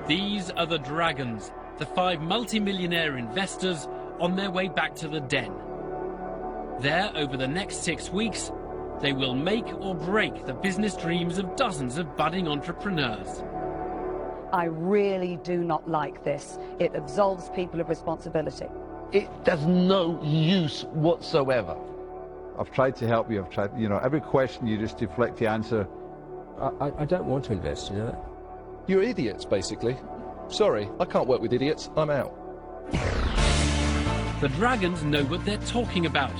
These are the Dragons, the 5 multi-millionaire investors on their way back to the den. There, over the next 6 weeks, they will make or break the business dreams of dozens of budding entrepreneurs. I really do not like this. It absolves people of responsibility. It does no use whatsoever. I've tried to help you. I've tried, you know, every question you just deflect the answer. I don't want to invest, you know that? You're idiots, basically. Sorry, I can't work with idiots. I'm out. The Dragons know what they're talking about.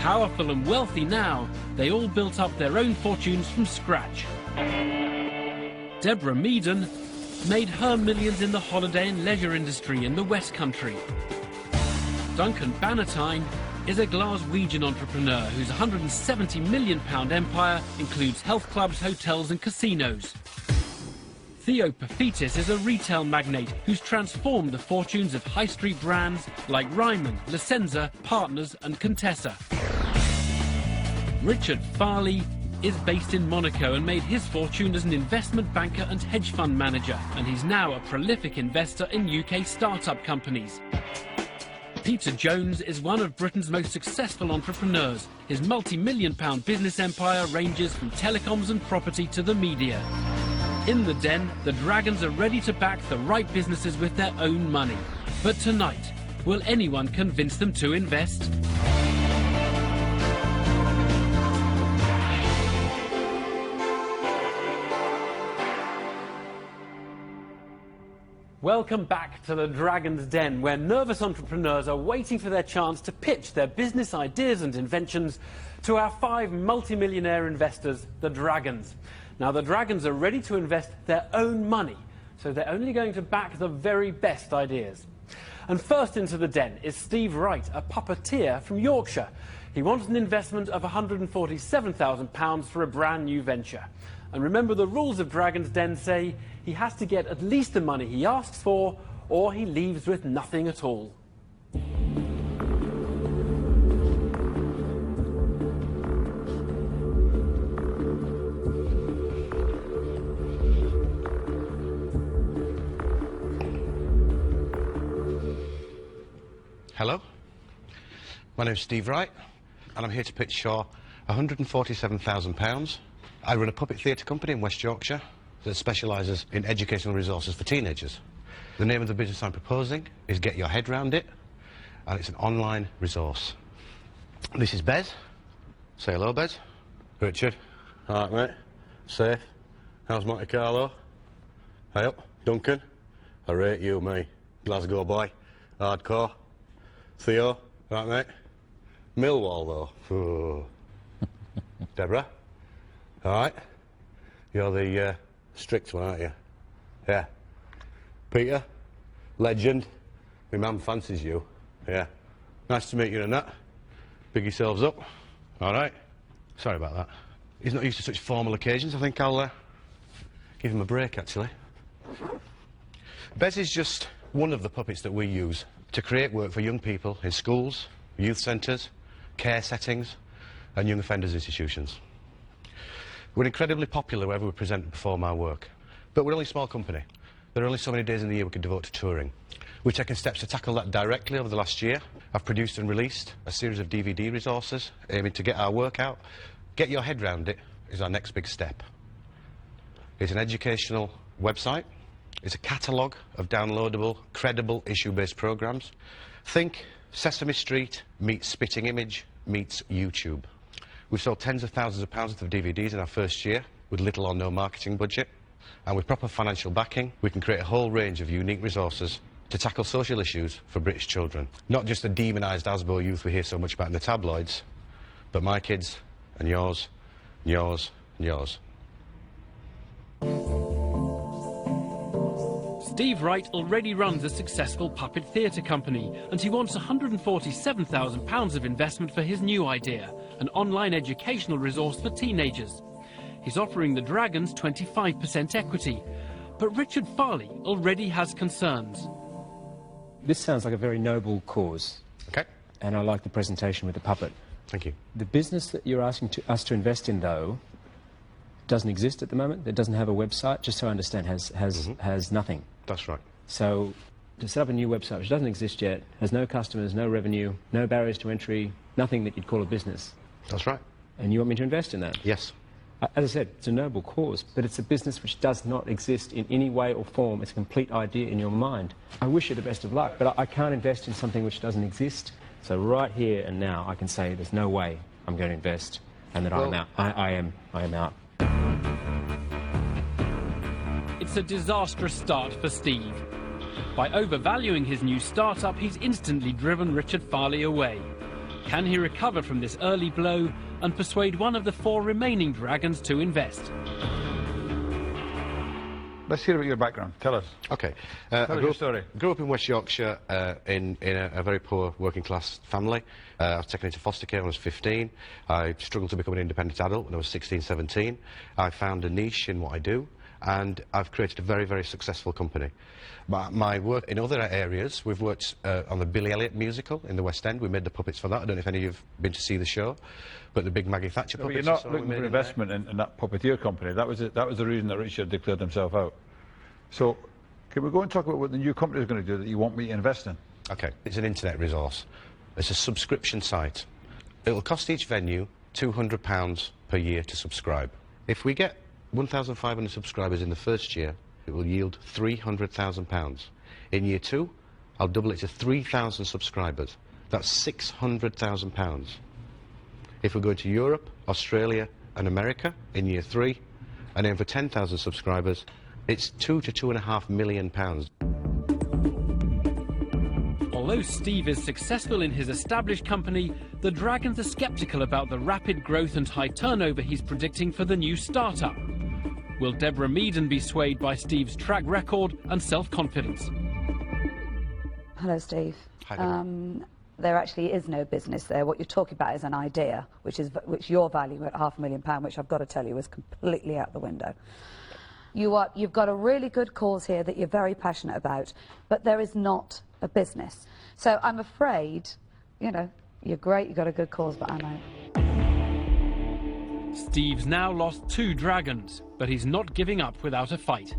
Powerful and wealthy now, they all built up their own fortunes from scratch. Deborah Meaden made her millions in the holiday and leisure industry in the West Country. Duncan Bannatyne is a Glaswegian entrepreneur whose £170 million empire includes health clubs, hotels and casinos. Theo Paphitis is a retail magnate who's transformed the fortunes of high street brands like Ryman, Licenza, Partners and Contessa. Richard Farley is based in Monaco and made his fortune as an investment banker and hedge fund manager, and he's now a prolific investor in UK startup companies. Peter Jones is one of Britain's most successful entrepreneurs. His multi-million-pound business empire ranges from telecoms and property to the media. In the den, the Dragons are ready to back the right businesses with their own money. But tonight, will anyone convince them to invest? Welcome back to the Dragon's Den, where nervous entrepreneurs are waiting for their chance to pitch their business ideas and inventions to our 5 multi-millionaire investors, the Dragons. Now, the Dragons are ready to invest their own money, so they're only going to back the very best ideas. And first into the den is Steve Wright, a puppeteer from Yorkshire. He wants an investment of £147,000 for a brand new venture. And remember, the rules of Dragon's Den say he has to get at least the money he asks for, or he leaves with nothing at all. Hello, my name's Steve Wright, and I'm here to pitch Shaw £147,000. I run a puppet theatre company in West Yorkshire that specialises in educational resources for teenagers. The name of the business I'm proposing is Get Your Head Round It, and it's an online resource. This is Bez. Say hello, Bez. Richard. All right, mate. Safe. How's Monte Carlo? Hey up. Duncan. I rate you, me. Glasgow boy. Hardcore. Theo. Right, mate. Millwall, though. Ooh. Deborah. All right. You're the strict one, aren't you? Yeah. Peter. Legend. My mum fancies you. Yeah. Nice to meet you and that. Big yourselves up. All right. Sorry about that. He's not used to such formal occasions. I think I'll give him a break, actually. Bez is just one of the puppets that we use to create work for young people in schools, youth centres, care settings and young offenders institutions. We're incredibly popular wherever we present and perform our work. But we're only a small company. There are only so many days in the year we can devote to touring. We've taken steps to tackle that directly over the last year. I've produced and released a series of DVD resources aiming to get our work out. Get Your Head Round It is our next big step. It's an educational website. It's a catalogue of downloadable, credible, issue-based programmes. Think Sesame Street meets Spitting Image meets YouTube. We've sold tens of thousands of pounds worth of DVDs in our first year with little or no marketing budget. And with proper financial backing, we can create a whole range of unique resources to tackle social issues for British children. Not just the demonised Asbo youth we hear so much about in the tabloids, but my kids and yours, and yours, and yours. Steve Wright already runs a successful puppet theatre company, and he wants £147,000 of investment for his new idea, an online educational resource for teenagers. He's offering the Dragons 25% equity, but Richard Farley already has concerns. This sounds like a very noble cause. Okay. And I like the presentation with the puppet. Thank you. The business that you're asking us to invest in, though, doesn't exist at the moment. It doesn't have a website, just so I understand, has nothing. That's right. So to set up a new website which doesn't exist yet, has no customers, no revenue, no barriers to entry, nothing that you'd call a business. That's right. And you want me to invest in that? Yes. As I said, it's a noble cause, but it's a business which does not exist in any way or form. It's a complete idea in your mind. I wish you the best of luck, but I can't invest in something which doesn't exist. So right here and now, I can say there's no way I'm going to invest, and that I'm out. I am out. It's a disastrous start for Steve. By overvaluing his new startup, he's instantly driven Richard Farley away. Can he recover from this early blow and persuade one of the 4 remaining dragons to invest? Let's hear about your background. Tell us. Okay. Tell us your story. Grew up in West Yorkshire in a very poor working class family. I was taken into foster care when I was 15. I struggled to become an independent adult when I was 16, 17. I found a niche in what I do, and I've created a very, very successful company. My work in other areas, we've worked on the Billy Elliot musical in the West End. We made the puppets for that. I don't know if any of you have been to see the show, but the big Maggie Thatcher But puppets. you're not looking for investment in that puppeteer company. That was the reason that Richard declared himself out. So, can we go and talk about what the new company is going to do that you want me to invest in? Okay, it's an internet resource. It's a subscription site. It'll cost each venue £200 per year to subscribe. If we get 1,500 subscribers in the first year, it will yield £300,000. In year 2, I'll double it to 3,000 subscribers. That's £600,000. If we go to Europe, Australia and America in year 3, and then for 10,000 subscribers, it's £2 to £2.5 million. Although Steve is successful in his established company, the dragons are sceptical about the rapid growth and high turnover he's predicting for the new startup. Will Deborah Meaden be swayed by Steve's track record and self-confidence? Hello, Steve. Hi, Deborah. There actually is no business there. What you're talking about is an idea, which your value at £500,000, which I've got to tell you is completely out the window. You've got a really good cause here that you're very passionate about, but there is not a business. So I'm afraid, you know, you're great, you've got a good cause, but I'm out. Steve's now lost 2 dragons, but he's not giving up without a fight.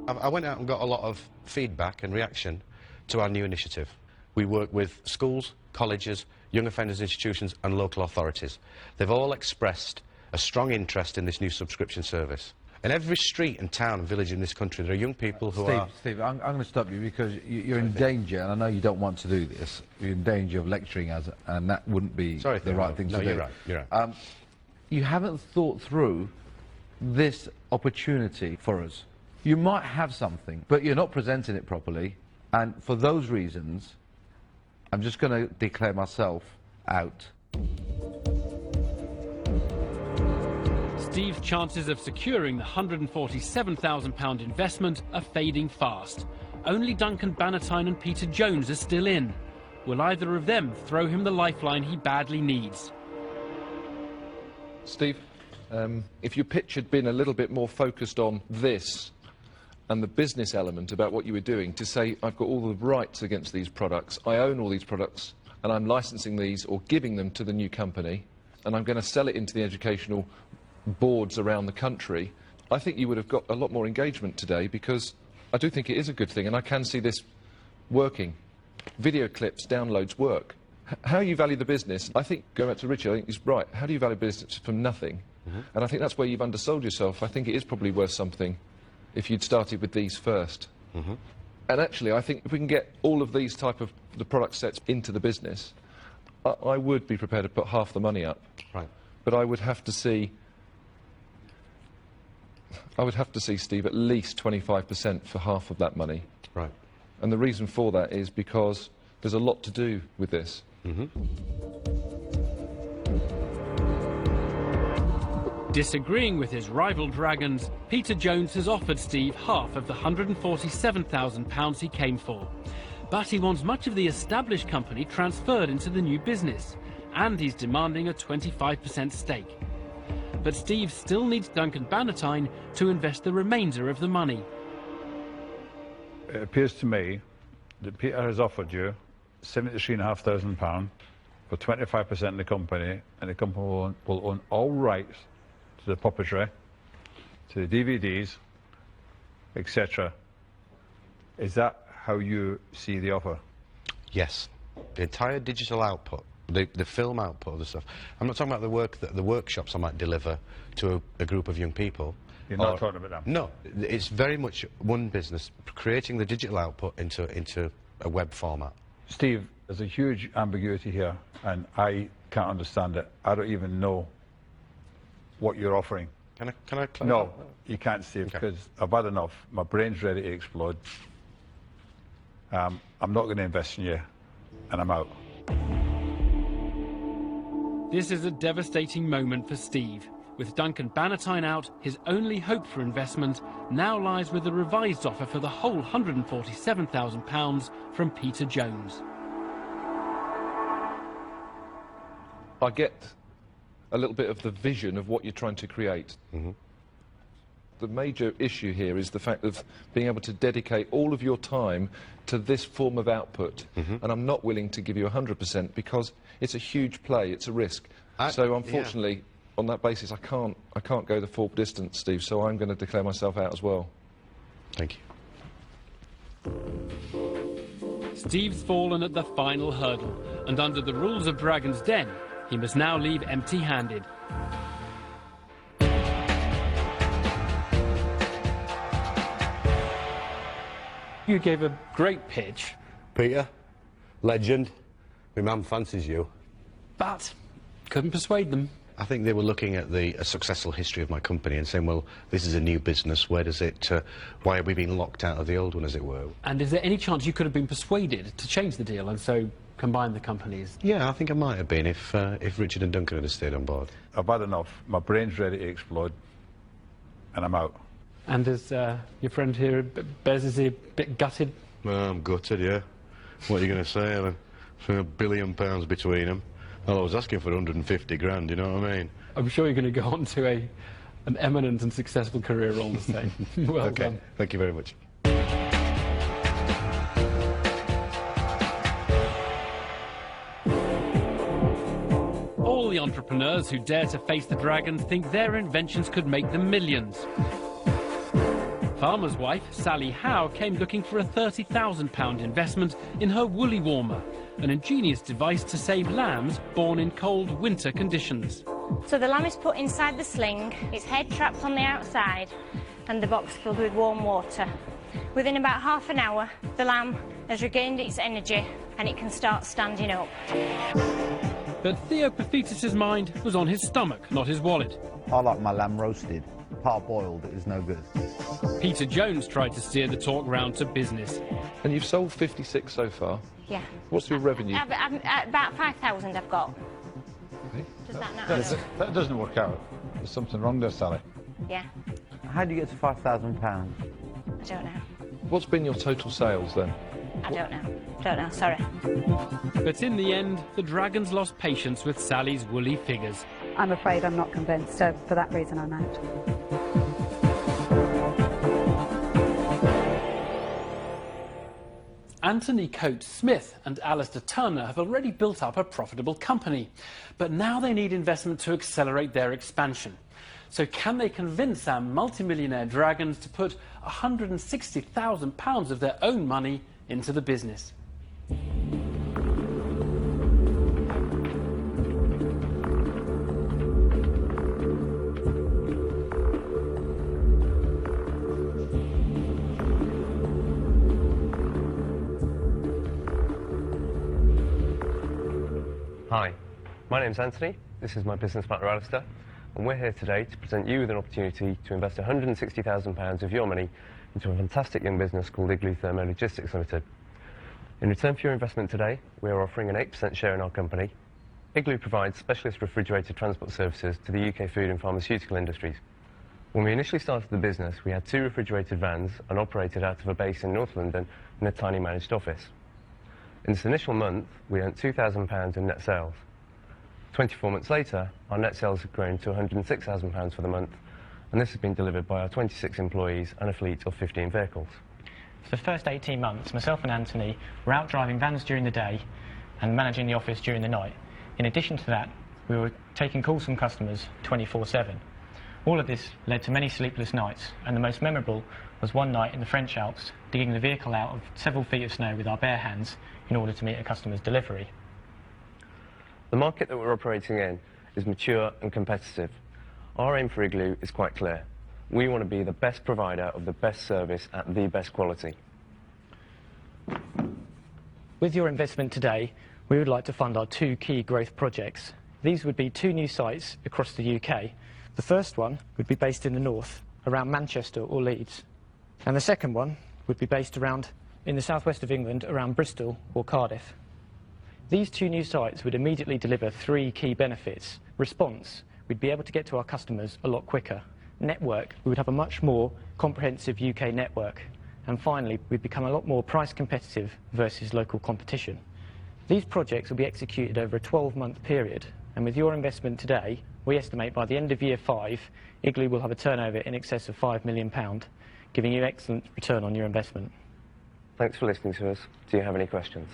I went out and got a lot of feedback and reaction to our new initiative. We work with schools, colleges, young offenders institutions and local authorities. They've all expressed a strong interest in this new subscription service. In every street and town and village in this country, there are young people who are... Steve, I'm going to stop you because you're in danger, and I know you don't want to do this. You're in danger of lecturing us, and that wouldn't be the right thing to do. No, you're right, you're right. You haven't thought through this opportunity for us. You might have something, but you're not presenting it properly, and for those reasons, I'm just going to declare myself out. Steve's chances of securing the £147,000 investment are fading fast. Only Duncan Bannatyne and Peter Jones are still in. Will either of them throw him the lifeline he badly needs? Steve, if your pitch had been a little bit more focused on this and the business element about what you were doing, to say, I've got all the rights against these products, I own all these products, and I'm licensing these or giving them to the new company, and I'm going to sell it into the educational boards around the country, I think you would have got a lot more engagement today, because I do think it is a good thing, and I can see this working. Video clips, downloads work. How you value the business, I think, going back to Richard, I think he's right. How do you value business from nothing? And I think that's where you've undersold yourself. I think it is probably worth something if you'd started with these first. And actually, I think if we can get all of these type of the product sets into the business, I would be prepared to put half the money up. Right. But I would have to see, Steve, at least 25% for half of that money. Right. And the reason for that is because there's a lot to do with this. Disagreeing with his rival dragons, Peter Jones has offered Steve half of the £147,000 he came for. But he wants much of the established company transferred into the new business, and he's demanding a 25% stake. But Steve still needs Duncan Bannatyne to invest the remainder of the money. It appears to me that Peter has offered you £73,500 for 25% of the company, and the company will own all rights the puppetry, to the DVDs, etc. Is that how you see the offer? Yes. The entire digital output, the film output of the stuff. I'm not talking about the work that the workshops I might deliver to a group of young people. You're not talking about them? No. It's very much one business, creating the digital output into a web format. Steve, there's a huge ambiguity here, and I can't understand it. I don't even know what you're offering. Can I clarify? No, you can't, Steve, because I've had enough. My brain's ready to explode. I'm not going to invest in you, and I'm out. This is a devastating moment for Steve. With Duncan Bannatyne out, his only hope for investment now lies with a revised offer for the whole £147,000 from Peter Jones. I get a little bit of the vision of what you're trying to create. The major issue here is the fact of being able to dedicate all of your time to this form of output. And I'm not willing to give you 100% because it's a huge play, it's a risk. So unfortunately, on that basis, I can't go the full distance, Steve, so I'm going to declare myself out as well. Thank you. Steve's fallen at the final hurdle, and under the rules of Dragon's Den, he must now leave empty-handed. You gave a great pitch. Peter, legend. My mum fancies you. But couldn't persuade them. I think they were looking at a successful history of my company and saying, well, this is a new business, where does it, why are we being locked out of the old one, as it were? And is there any chance you could have been persuaded to change the deal and so combine the companies? Yeah, I think I might have been if Richard and Duncan had stayed on board. I've had enough. My brain's ready to explode, and I'm out. And is your friend here, Bez, is he a bit gutted? Well, I'm gutted, yeah. What are you going to say, Alan? £1 billion between them. Well, I was asking for 150 grand, you know what I mean? I'm sure you're going to go on to an eminent and successful career all the same. Well done. Thank you very much. All the entrepreneurs who dare to face the dragons think their inventions could make them millions. Farmer's wife, Sally Howe, came looking for a £30,000 investment in her woolly warmer, an ingenious device to save lambs born in cold winter conditions. So the lamb is put inside the sling, its head trapped on the outside, and the box filled with warm water. Within about half an hour, the lamb has regained its energy and it can start standing up. But Theo Paphitis' mind was on his stomach, not his wallet. I like my lamb roasted. Parboiled, it is no good. Peter Jones tried to steer the talk round to business. And you've sold 56 so far? Yeah. What's your revenue? About 5,000 I've got. Okay. Does that not That doesn't work out. There's something wrong there, Sally. Yeah. How do you get to £5,000? I don't know. What's been your total sales then? I don't know. Don't know, sorry. But in the end, the dragons lost patience with Sally's woolly figures. I'm afraid I'm not convinced, so for that reason I'm out. Anthony Coates-Smith and Alistair Turner have already built up a profitable company, but now they need investment to accelerate their expansion. So can they convince our multimillionaire dragons to put £160,000 of their own money into the business? Hi, my name's Anthony, this is my business partner Alistair, and we're here today to present you with an opportunity to invest £160,000 of your money into a fantastic young business called Igloo Thermo Logistics Limited. In return for your investment today, we are offering an 8% share in our company. Igloo provides specialist refrigerated transport services to the UK food and pharmaceutical industries. When we initially started the business, we had 2 refrigerated vans and operated out of a base in North London in a tiny managed office. In this initial month, we earned £2,000 in net sales. 24 months later, our net sales have grown to £106,000 for the month, and this has been delivered by our 26 employees and a fleet of 15 vehicles. For the first 18 months, myself and Anthony were out driving vans during the day and managing the office during the night. In addition to that, we were taking calls from customers 24/7. All of this led to many sleepless nights, and the most memorable was one night in the French Alps, digging the vehicle out of several feet of snow with our bare hands in order to meet a customer's delivery. The market that we're operating in is mature and competitive. Our aim for Igloo is quite clear. We want to be the best provider of the best service at the best quality. With your investment today, we would like to fund our 2 key growth projects. These would be 2 new sites across the UK. The first one would be based in the north, around Manchester or Leeds. And the second one would be based around in the southwest of England, around Bristol or Cardiff. These 2 new sites would immediately deliver 3 key benefits. Response, we'd be able to get to our customers a lot quicker. Network, we would have a much more comprehensive UK network. And finally, we'd become a lot more price competitive versus local competition. These projects will be executed over a 12-month period, and with your investment today, we estimate by the end of year 5, Igloo will have a turnover in excess of £5 million, giving you excellent return on your investment. Thanks for listening to us. Do you have any questions?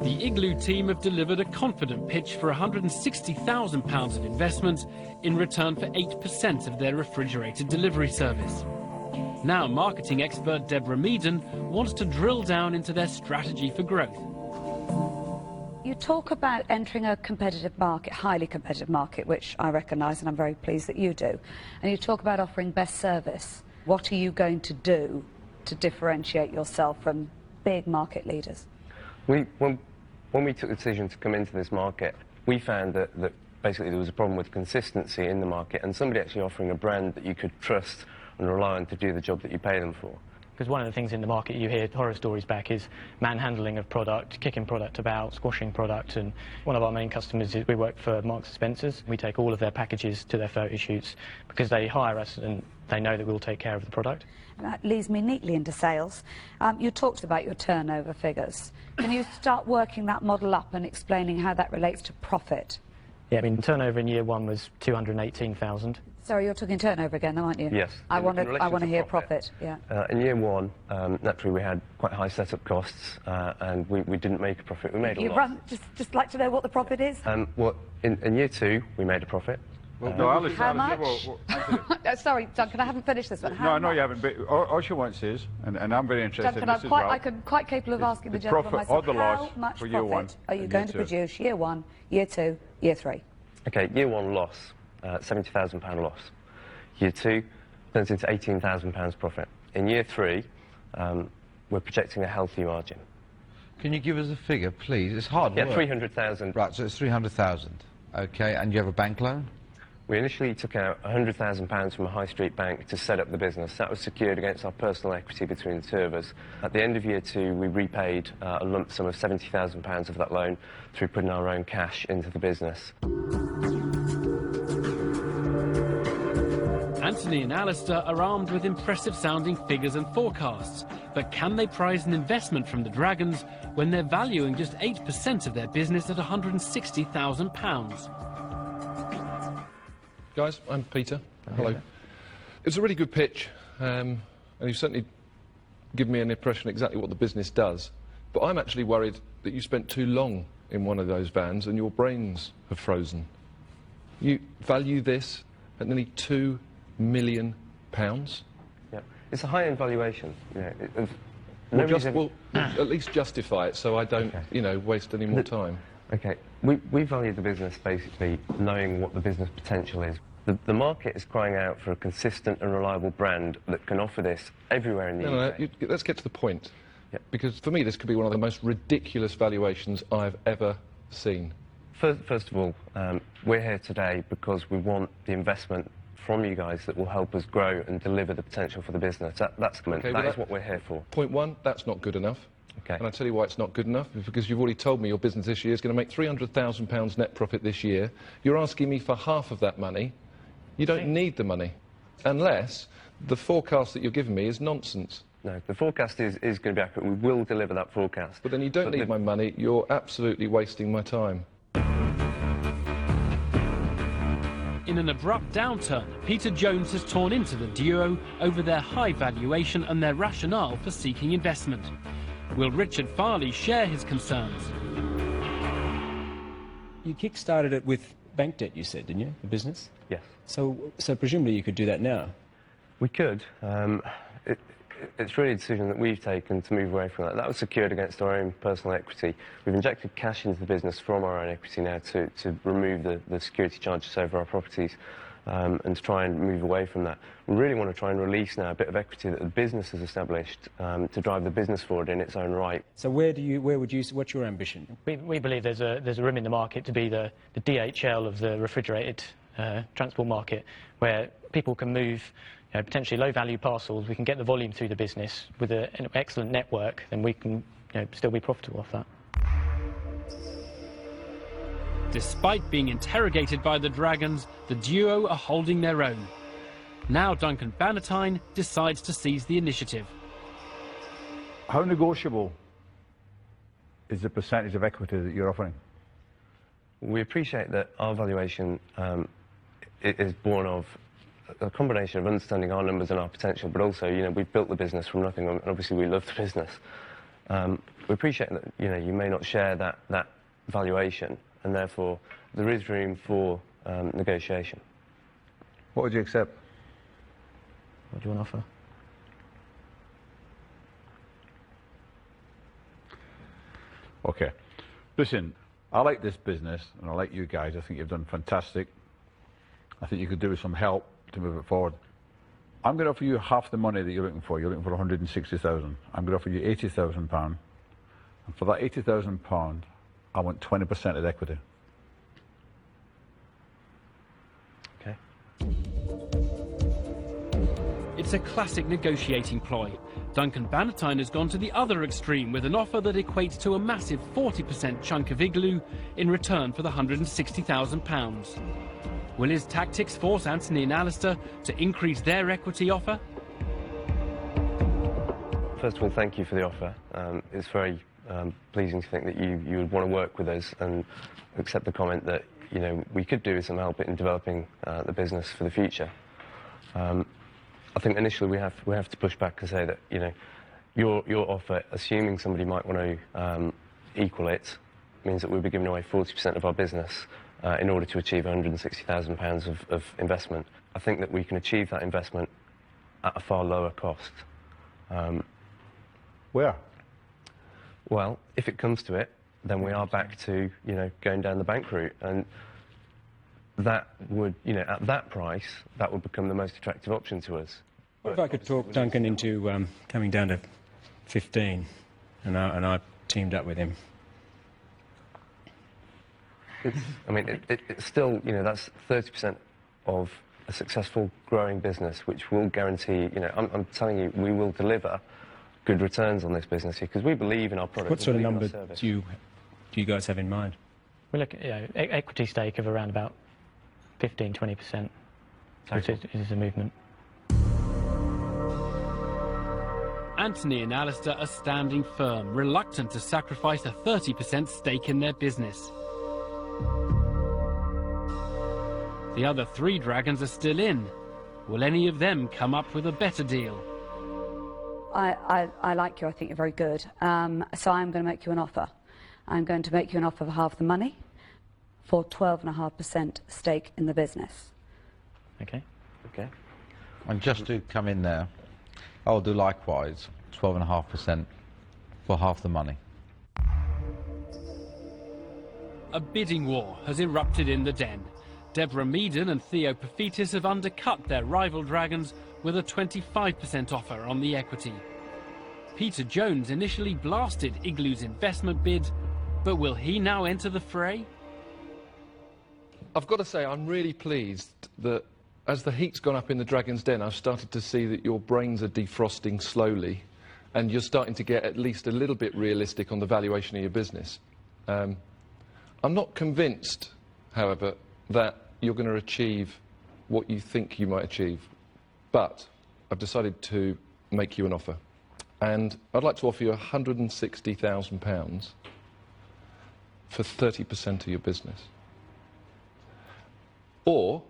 The Igloo team have delivered a confident pitch for £160,000 of investment in return for 8% of their refrigerated delivery service. Now marketing expert Deborah Meaden wants to drill down into their strategy for growth. You talk about entering a competitive market, highly competitive market, which I recognise and I'm very pleased that you do. And you talk about offering best service. What are you going to do to differentiate yourself from big market leaders? When we took the decision to come into this market, we found that basically there was a problem with consistency in the market and somebody actually offering a brand that you could trust and rely on to do the job that you pay them for. Because one of the things in the market you hear horror stories back is manhandling of product, kicking product about, squashing product, and one of our main customers is we work for Marks & Spencer's. We take all of their packages to their photo shoots because they hire us and they know that we'll take care of the product. That leads me neatly into sales. You talked about your turnover figures. Can you start working that model up and explaining how that relates to profit? Yeah, I mean, turnover in year 1 was 218,000. Sorry, you're talking turnover again, though, aren't you? Yes. I want to hear profit. Yeah. In year 1, naturally we had quite high setup costs and we didn't make a profit. We made a loss. Just like to know what the profit is? Well, in year 2, we made a profit. Well, no, Alice, how much? Sorry, Duncan, I haven't finished this one. No, I know you haven't, but all she wants is, and I'm very interested Duncan, in this as well. I'm quite capable of asking the gentleman profit myself, or the loss how much for year 1 profit are you and going year to 2? produce year 1, year 2, year 3? Okay, year 1 loss, £70,000 loss. Year 2 turns into £18,000 profit. In year 3, we're projecting a healthy margin. Can you give us a figure, please? It's hard work. Yeah, 300,000. Right, so it's 300,000. Okay, and you have a bank loan? We initially took out £100,000 from a high street bank to set up the business. That was secured against our personal equity between the 2 of us. At the end of year 2, we repaid a lump sum of £70,000 of that loan through putting our own cash into the business. Anthony and Alistair are armed with impressive-sounding figures and forecasts, but can they prize an investment from the Dragons when they're valuing just 8% of their business at £160,000? Guys, I'm Peter. Hello. It's a really good pitch, and you've certainly given me an impression exactly what the business does. But I'm actually worried that you spent too long in one of those vans and your brains have frozen. You value this at nearly £2 million? Yeah, it's a high-end valuation. You Well, know, at least justify it so I don't, waste any more time. Okay, we value the business basically knowing what the business potential is. The market is crying out for a consistent and reliable brand that can offer this everywhere in the UK. No, let's get to the point. Yeah. Because for me, this could be one of the most ridiculous valuations I've ever seen. First of all, we're here today because we want the investment from you guys that will help us grow and deliver the potential for the business. That is what we're here for. Point 1, that's not good enough. Okay. And I'll tell you why it's not good enough, because you've already told me your business this year is going to make £300,000 net profit this year. You're asking me for half of that money. You don't need the money, unless the forecast that you're giving me is nonsense. No, the forecast is going to be accurate. We will deliver that forecast. But then you don't need my money. You're absolutely wasting my time. In an abrupt downturn, Peter Jones has torn into the duo over their high valuation and their rationale for seeking investment. Will Richard Farley share his concerns? You kick-started it with bank debt, you said, didn't you, the business? Yes. So presumably you could do that now? We could. It's really a decision that we've taken to move away from that. That was secured against our own personal equity. We've injected cash into the business from our own equity now to remove the security charges over our properties and to try and move away from that. We really want to try and release now a bit of equity that the business has established to drive the business forward in its own right. So what's your ambition? We believe there's a room in the market to be the DHL of the refrigerated transport market, where people can move potentially low-value parcels. We can get the volume through the business with an excellent network, then we can still be profitable off that. Despite being interrogated by the dragons, the duo are holding their own. Now Duncan Bannatyne decides to seize the initiative. How negotiable is the percentage of equity that you're offering? We appreciate that our valuation is born of a combination of understanding our numbers and our potential, but also, we've built the business from nothing, and obviously we love the business. We appreciate that, you may not share that valuation, and therefore there is room for negotiation. What would you accept? What do you want to offer? Okay. Listen, I like this business, and I like you guys. I think you've done fantastic. I think you could do with some help to move it forward. I'm going to offer you half the money that you're looking for. You're looking for 160,000. I'm going to offer you £80,000. And for that £80,000, I want 20% of equity. Okay. It's a classic negotiating ploy. Duncan Bannatyne has gone to the other extreme with an offer that equates to a massive 40% chunk of igloo in return for the £160,000. Will his tactics force Anthony and Alistair to increase their equity offer? First of all, thank you for the offer. It's very pleasing to think that you would want to work with us and accept the comment that we could do with some help in developing the business for the future. I think initially we have to push back and say that your offer, assuming somebody might want to equal it, means that we'll be giving away 40% of our business in order to achieve £160,000 of investment. I think that we can achieve that investment at a far lower cost. Where? Well, if it comes to it, then we are back to going down the bank route, and that would at that price that would become the most attractive option to us. What if I could talk Duncan into coming down to 15, and I teamed up with him? It's still, that's 30% of a successful growing business, which will guarantee, I'm telling you, we will deliver good returns on this business here, because we believe in our product. What sort of number do you guys have in mind? We look at equity stake of around about 15-20%, which is a movement. Anthony and Alistair are standing firm, reluctant to sacrifice a 30% stake in their business. The other three dragons are still in. Will any of them come up with a better deal? I like you. I think you're very good. So I'm going to make you an offer. I'm going to make you an offer of half the money for 12.5% stake in the business. Okay. Okay. And just to come in there, I'll do likewise, 12.5% for half the money. A bidding war has erupted in the den. Deborah Meaden and Theo Paphitis have undercut their rival dragons with a 25% offer on the equity. Peter Jones initially blasted Igloo's investment bid, but will he now enter the fray? I've got to say, I'm really pleased that as the heat's gone up in the Dragon's Den, I've started to see that your brains are defrosting slowly, and you're starting to get at least a little bit realistic on the valuation of your business. I'm not convinced, however, that you're going to achieve what you think you might achieve, but I've decided to make you an offer. And I'd like to offer you £160,000 for 30% of your business. Or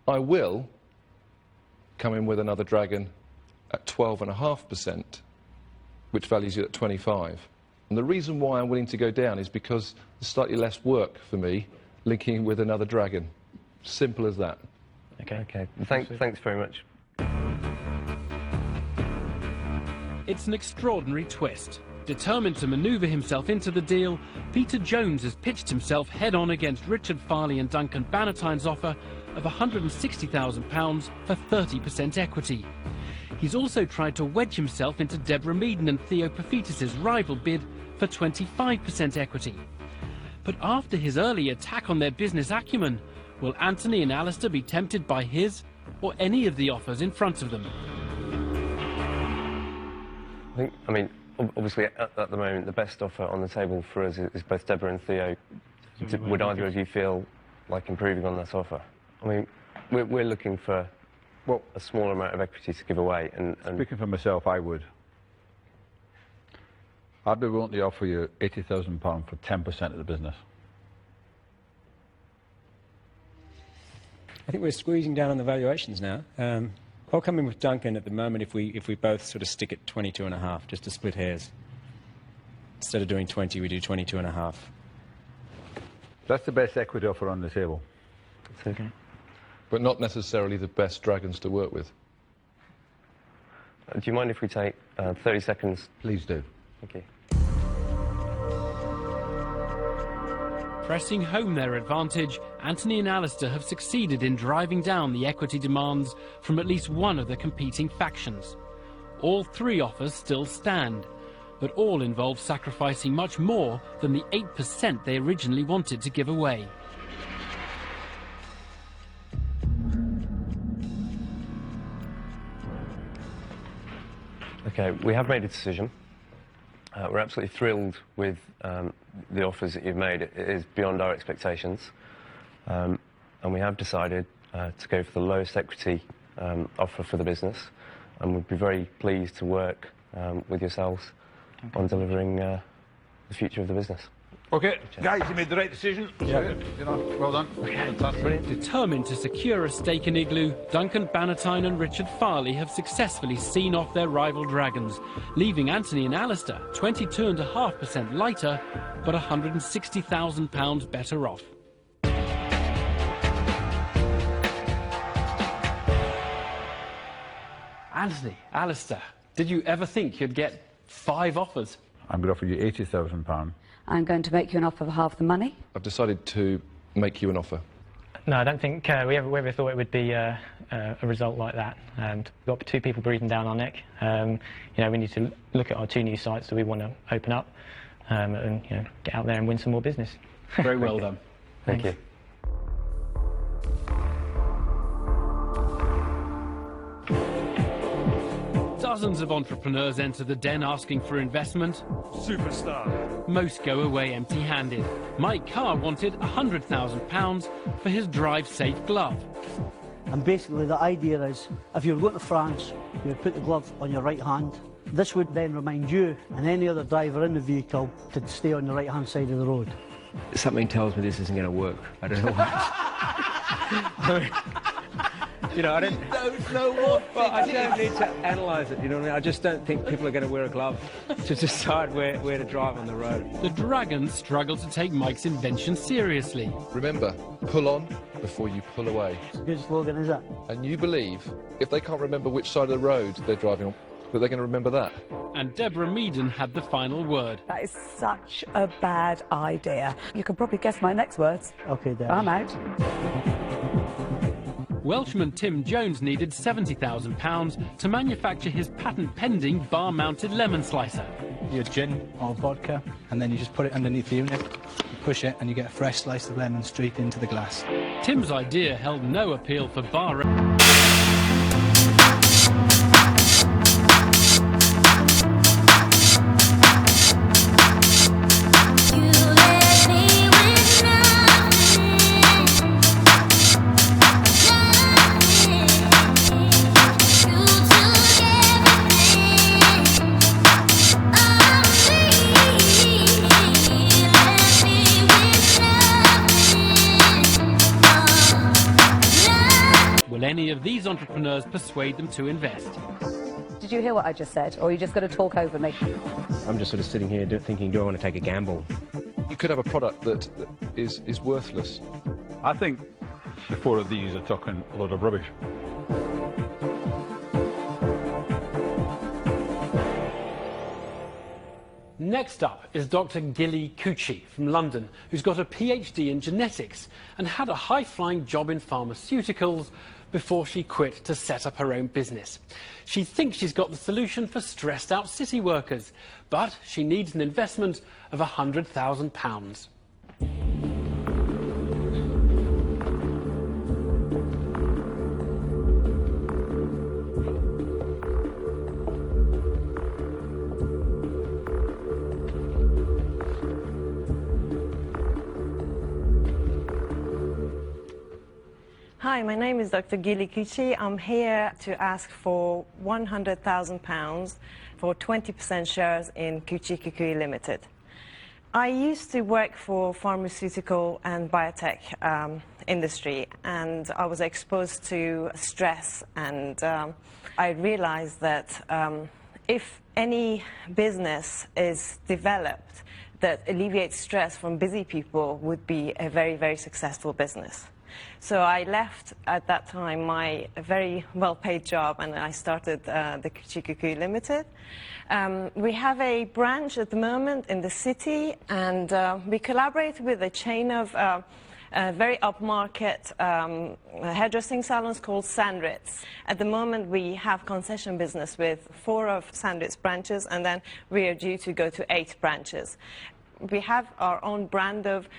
I will come in with another dragon at 12.5%, which values you at 25. And the reason why I'm willing to go down is because there's slightly less work for me linking with another dragon. Simple as that. Okay. Thanks very much. It's an extraordinary twist. Determined to manoeuvre himself into the deal, Peter Jones has pitched himself head-on against Richard Farley and Duncan Bannatyne's offer of £160,000 for 30% equity. He's also tried to wedge himself into Deborah Meaden and Theo Prophetus's rival bid for 25% equity. But after his early attack on their business acumen, will Anthony and Alistair be tempted by his or any of the offers in front of them? I mean, obviously at the moment the best offer on the table for us is both Deborah and Theo. Would either of you feel like improving on that offer? I mean, we're looking for a small amount of equity to give away. And speaking for myself, I would. I'd be willing to offer you £80,000 for 10% of the business. I think we're squeezing down on the valuations now. I'll come in with Duncan at the moment if we both sort of stick at 22.5, just to split hairs. Instead of doing 20, we do 22.5. That's the best equity offer on the table. That's okay. But not necessarily the best dragons to work with. Do you mind if we take 30 seconds? Please do. Thank you. Pressing home their advantage, Anthony and Alistair have succeeded in driving down the equity demands from at least one of the competing factions. All three offers still stand, but all involve sacrificing much more than the 8% they originally wanted to give away. Okay, we have made a decision. We're absolutely thrilled with the offers that you've made. It is beyond our expectations. And we have decided to go for the lowest equity offer for the business. And we'd be very pleased to work with yourselves on delivering the future of the business. Okay, guys, you made the right decision. Yeah. You know, well done. Fantastic. Determined to secure a stake in Igloo, Duncan Bannatyne and Richard Farley have successfully seen off their rival dragons, leaving Anthony and Alistair 22.5% lighter, but £160,000 better off. Anthony, Alistair, did you ever think you'd get 5 offers? I'm going to offer you £80,000. I'm going to make you an offer for half the money. I've decided to make you an offer. No, I don't think we ever thought it would be a result like that. We've got 2 people breathing down our neck. You know, we need to look at our 2 new sites that we want to open up and get out there and win some more business. Very well done. Thank you. Dozens of entrepreneurs enter the den asking for investment. Superstar. Most go away empty-handed. Mike Carr wanted £100,000 for his drive-safe glove. And basically the idea is, if you're going to France, you would put the glove on your right hand. This would then remind you and any other driver in the vehicle to stay on the right-hand side of the road. Something tells me this isn't going to work. I don't know why. You know, I don't know what. Well, I don't need to analyse it. You know what I mean? I just don't think people are going to wear a glove to decide where to drive on the road. The Dragons struggle to take Mike's invention seriously. Remember, pull on before you pull away. It's a good slogan, is it? And you believe, if they can't remember which side of the road they're driving on, that they're going to remember that. And Deborah Meaden had the final word. That is such a bad idea. You can probably guess my next words. Okay, Deborah. I'm out. Welshman Tim Jones needed £70,000 to manufacture his patent-pending bar-mounted lemon slicer. Your gin or vodka, and then you just put it underneath the unit, you push it, and you get a fresh slice of lemon straight into the glass. Tim's idea held no appeal for bar... Will any of these entrepreneurs persuade them to invest? Did you hear what I just said, or are you just going to talk over me? I'm just sort of sitting here thinking, do I want to take a gamble? You could have a product that is worthless. I think The 4 of these are talking a lot of rubbish. Next up is Dr. Gilly Cucci from London, who's got a PhD in genetics and had a high-flying job in pharmaceuticals before she quit to set up her own business. She thinks she's got the solution for stressed-out city workers, but she needs an investment of £100,000. Hi, my name is Dr. Gilly Cucci. I'm here to ask for £100,000 for 20% shares in Cucci Kukui Limited. I used to work for pharmaceutical and biotech industry, and I was exposed to stress, and I realized that if any business is developed that alleviates stress from busy people, would be a very, very successful business. So I left at that time my very well-paid job, and I started the Cucci Kukui Limited. We have a branch at the moment in the city, and we collaborate with a chain of very upmarket hairdressing salons called Sandritz. At the moment, we have concession business with 4 of Sandritz branches, and then we are due to go to 8 branches. We have our own brand of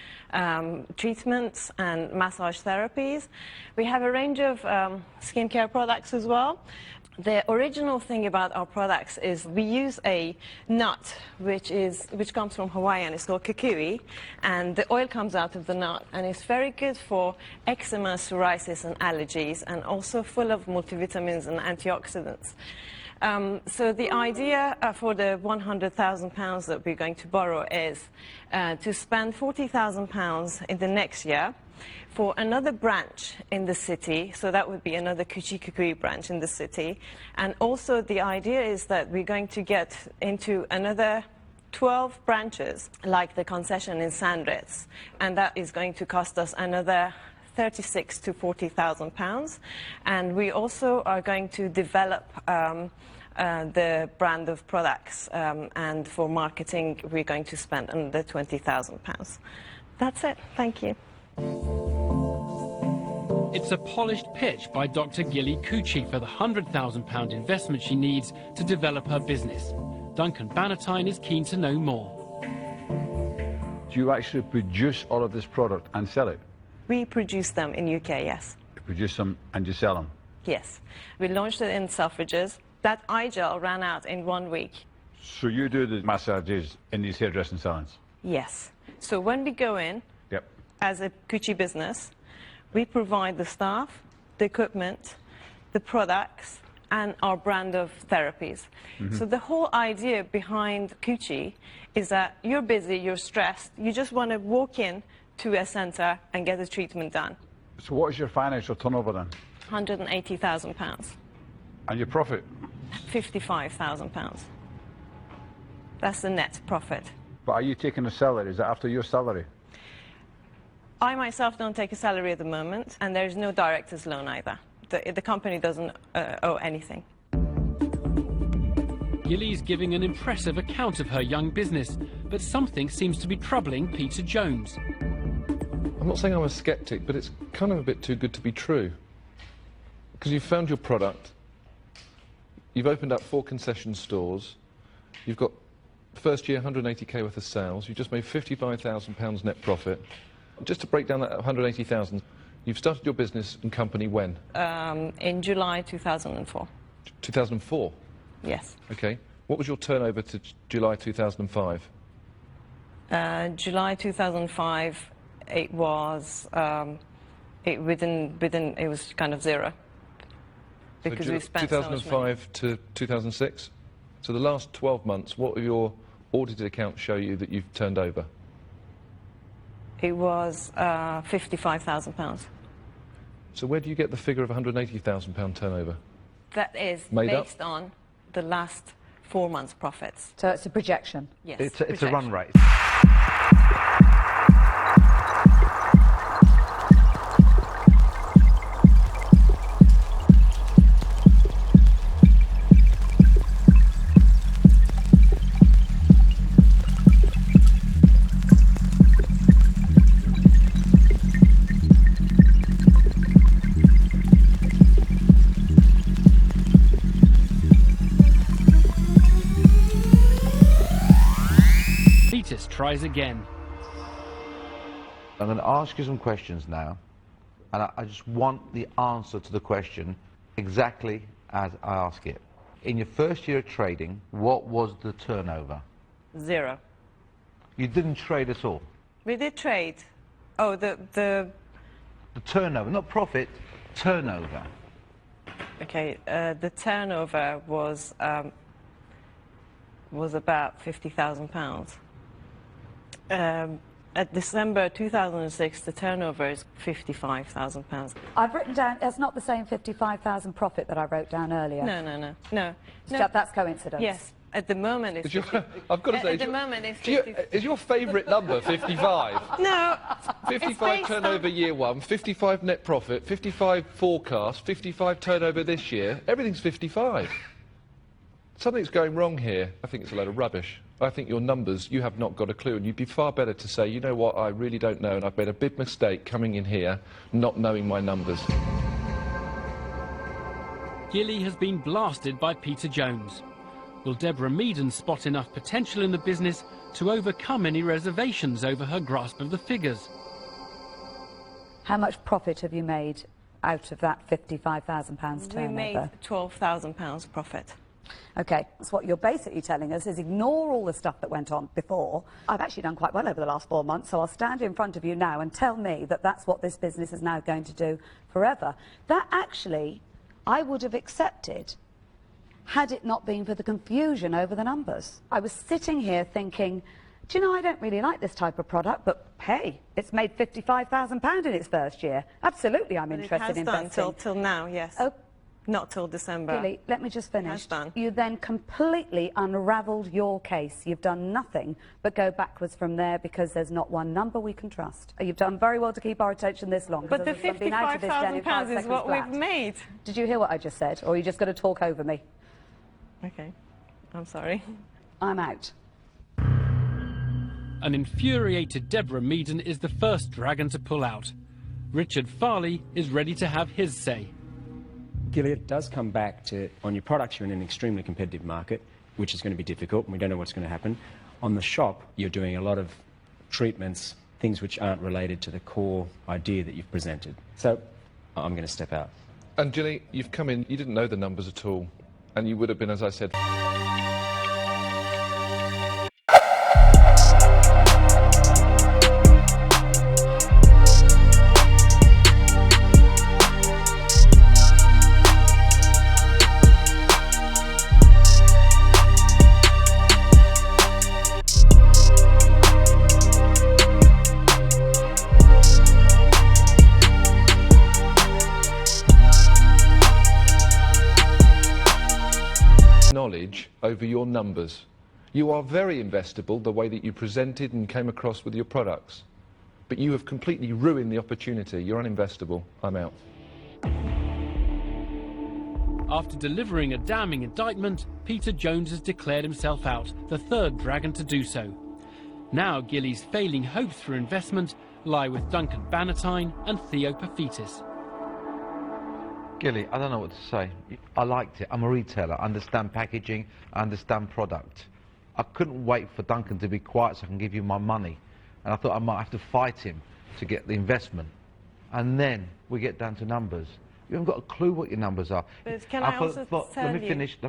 treatments and massage therapies. We have a range of skincare products as well. The original thing about our products is we use a nut which comes from Hawaii, and it's called kukui, and the oil comes out of the nut, and it's very good for eczema, psoriasis and allergies, and also full of multivitamins and antioxidants. So the idea for the £100,000 that we're going to borrow is to spend £40,000 in the next year for another branch in the city. So that would be another Cucci Kukui branch in the city. And also the idea is that we're going to get into another 12 branches, like the concession in Sandritz. And that is going to cost us another £36,000 to £40,000. And we also are going to develop the brand of products, and for marketing we're going to spend under £20,000. That's it. Thank you. It's a polished pitch by Dr. Gilly Cucci for the £100,000 investment she needs to develop her business. Duncan Bannatyne is keen to know more. Do you actually produce all of this product and sell it? We produce them in UK, yes. You produce them and you sell them? Yes. We launched it in Selfridges. That eye gel ran out in 1 week. So you do the massages in these hairdressing salons? Yes. So when we go in, yep, as a Cucci business, we provide the staff, the equipment, the products, and our brand of therapies. Mm-hmm. So the whole idea behind Cucci is that you're busy, you're stressed, you just want to walk in to a centre and get a treatment done. So what is your financial turnover then? £180,000. And your profit? £55,000. That's the net profit. But are you taking a salary? Is that after your salary? I myself don't take a salary at the moment, and there's no director's loan either. The company doesn't owe anything. Gilly's giving an impressive account of her young business, but something seems to be troubling Peter Jones. I'm not saying I'm a skeptic, but it's kind of a bit too good to be true. Because you've found your product, you've opened up 4 concession stores, you've got first year 180k worth of sales, you've just made £55,000 net profit. Just to break down that 180,000, you've started your business and company when? In July 2004. 2004? Yes. Okay. What was your turnover to July 2005? July 2005, it was it was kind of zero. Because so we spent 2005 so much money. to 2006. So the last 12 months, what do your audited accounts show you that you've turned over? It was £55,000. So where do you get the figure of £180,000 turnover? That is Made based on the last 4 months' profits. So it's a projection? Yes. It's a run rate. tries again. I'm going to ask you some questions now, and I just want the answer to the question exactly as I ask it. In your first year of trading, what was the turnover? 0. You didn't trade at all? We did trade. Oh, the turnover, not profit, turnover. Okay, the turnover was about £50,000. At December 2006, the turnover is £55,000. I've written down, it's not the same 55,000 profit that I wrote down earlier. No. That's coincidence. Yes, at the moment it's 50. I've got to say, at the moment it's 50. Is your favourite number 55? No. 55 turnover year 1, 55 net profit, 55 forecast, 55 turnover this year. Everything's 55. Something's going wrong here. I think it's a load of rubbish. I think your numbers, you have not got a clue, and you'd be far better to say, you know what, I really don't know, and I've made a big mistake coming in here, not knowing my numbers. Gilly has been blasted by Peter Jones. Will Deborah Meaden spot enough potential in the business to overcome any reservations over her grasp of the figures? How much profit have you made out of that £55,000 turnover? We made £12,000 profit. Okay, so what you're basically telling us is ignore all the stuff that went on before. I've actually done quite well over the last 4 months, so I'll stand in front of you now and tell me that that's what this business is now going to do forever. That actually, I would have accepted had it not been for the confusion over the numbers. I was sitting here thinking, do you know, I don't really like this type of product, but hey, it's made £55,000 in its first year. Absolutely, I'm interested in investing. It has done till now, yes. Oh. Not till December. Gilly, let me just finish. Done. You then completely unravelled your case. You've done nothing but go backwards from there because there's not one number we can trust. You've done very well to keep our attention this long. But the £55,000 is what we've made. Did you hear what I just said, or are you just going to talk over me? Okay, I'm sorry. I'm out. An infuriated Deborah Meaden is the first dragon to pull out. Richard Farley is ready to have his say. Gilly, it does come back to, on your products, you're in an extremely competitive market, which is going to be difficult, and we don't know what's going to happen. On the shop, you're doing a lot of treatments, things which aren't related to the core idea that you've presented. So, I'm going to step out. And Gilly, you've come in, you didn't know the numbers at all, and you would have been, as I said... knowledge over your numbers. You are very investable the way that you presented and came across with your products. But you have completely ruined the opportunity. You're uninvestable. I'm out. After delivering a damning indictment, Peter Jones has declared himself out, the third dragon to do so. Now Gilly's failing hopes for investment lie with Duncan Bannatyne and Theo Paphitis. Gilly, I don't know what to say. I liked it. I'm a retailer. I understand packaging. I understand product. I couldn't wait for Duncan to be quiet so I can give you my money. And I thought I might have to fight him to get the investment. And then we get down to numbers. You haven't got a clue what your numbers are. But can I also tell let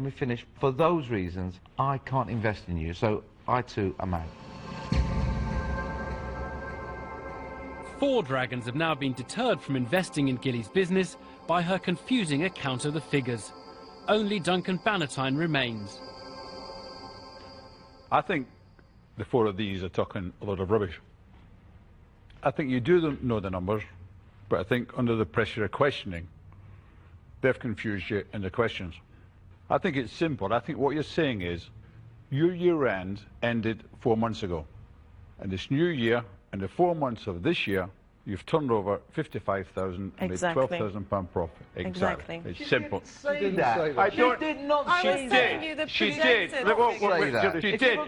me finish. For those reasons, I can't invest in you. So I too am out. 4 dragons have now been deterred from investing in Gilly's business by her confusing account of the figures. Only Duncan Bannatyne remains. I think the 4 of these are talking a lot of rubbish. I think you do know the numbers, but I think under the pressure of questioning, they've confused you in the questions. I think it's simple. I think what you're saying is your year end ended 4 months ago. And this new year, and the 4 months of this year, you've turned over 55,000 and made £12,000 profit. Exactly. It's simple. She did not. She did. She did.